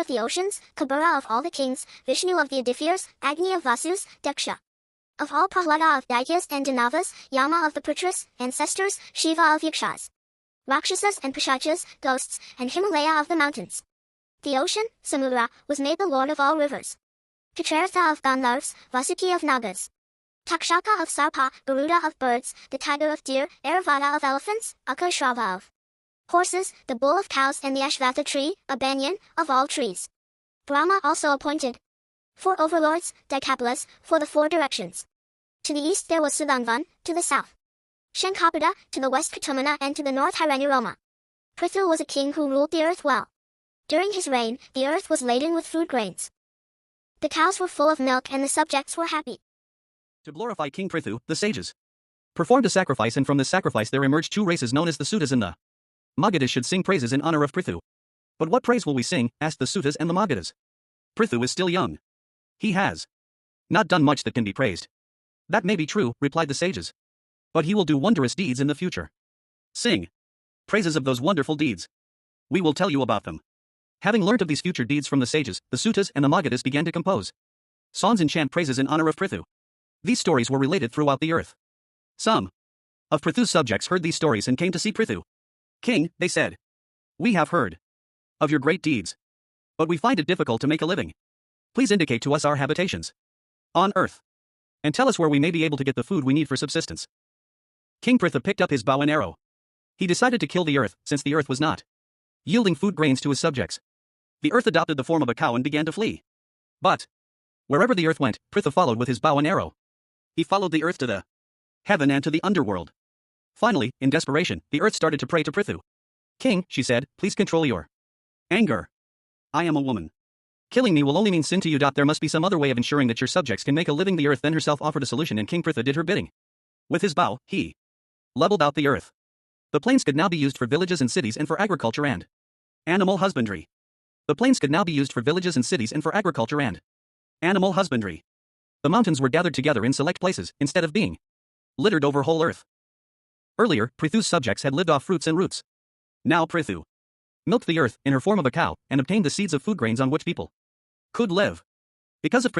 of the oceans, Kabura of all the kings, Vishnu of the Adiphirs, Agni of Vasus, Daksha of all Prahlada of Daityas and Danavas, Yama of the Prutras, ancestors, Shiva of Yakshas, Rakshasas and Pishachas, ghosts, and Himalaya of the mountains. The ocean, Samudra, was made the lord of all rivers. Chitraratha of Gandharvas, Vasuki of Nagas, Takshaka of Sarpa, Garuda of birds, the tiger of deer, Airavata of elephants, Akashrava of horses, the bull of cows and the Ashvatha tree, a banyan, of all trees. Brahma also appointed 4 overlords, Dikapalas, for the 4 directions. To the east there was Sudangvan, to the south Shankapada, to the west Katumana and to the north Hiraniroma. Prithu was a king who ruled the earth well. During his reign, the earth was laden with food grains. The cows were full of milk and the subjects were happy. To glorify King Prithu, the sages performed a sacrifice, and from this sacrifice there emerged 2 races known as the Sutas and the Magadhas should sing praises in honor of Prithu. But what praise will we sing, asked the Sutas and the Magadhas. Prithu is still young. He has not done much that can be praised. That may be true, replied the sages. But he will do wondrous deeds in the future. Sing praises of those wonderful deeds. We will tell you about them. Having learnt of these future deeds from the sages, the Sutas and the Magadhas began to compose songs and chant praises in honor of Prithu. These stories were related throughout the earth. Some of Prithu's subjects heard these stories and came to see Prithu. King, they said, we have heard of your great deeds, but we find it difficult to make a living. Please indicate to us our habitations on earth, and tell us where we may be able to get the food we need for subsistence. King Prithu picked up his bow and arrow. He decided to kill the earth, since the earth was not yielding food grains to his subjects. The earth adopted the form of a cow and began to flee. But wherever the earth went, Prithu followed with his bow and arrow. He followed the earth to the heaven and to the underworld. Finally, in desperation, the earth started to pray to Prithu. King, she said, please control your anger. I am a woman. Killing me will only mean sin to you. There must be some other way of ensuring that your subjects can make a living. The earth then herself offered a solution, and King Prithu did her bidding. With his bow, he leveled out the earth. The plains could now be used for villages and cities and for agriculture and animal husbandry. The plains could now be used for villages and cities and for agriculture and animal husbandry. The mountains were gathered together in select places, instead of being littered over whole earth. Earlier, Prithu's subjects had lived off fruits and roots. Now Prithu milked the earth, in her form of a cow, and obtained the seeds of food grains on which people could live. Because of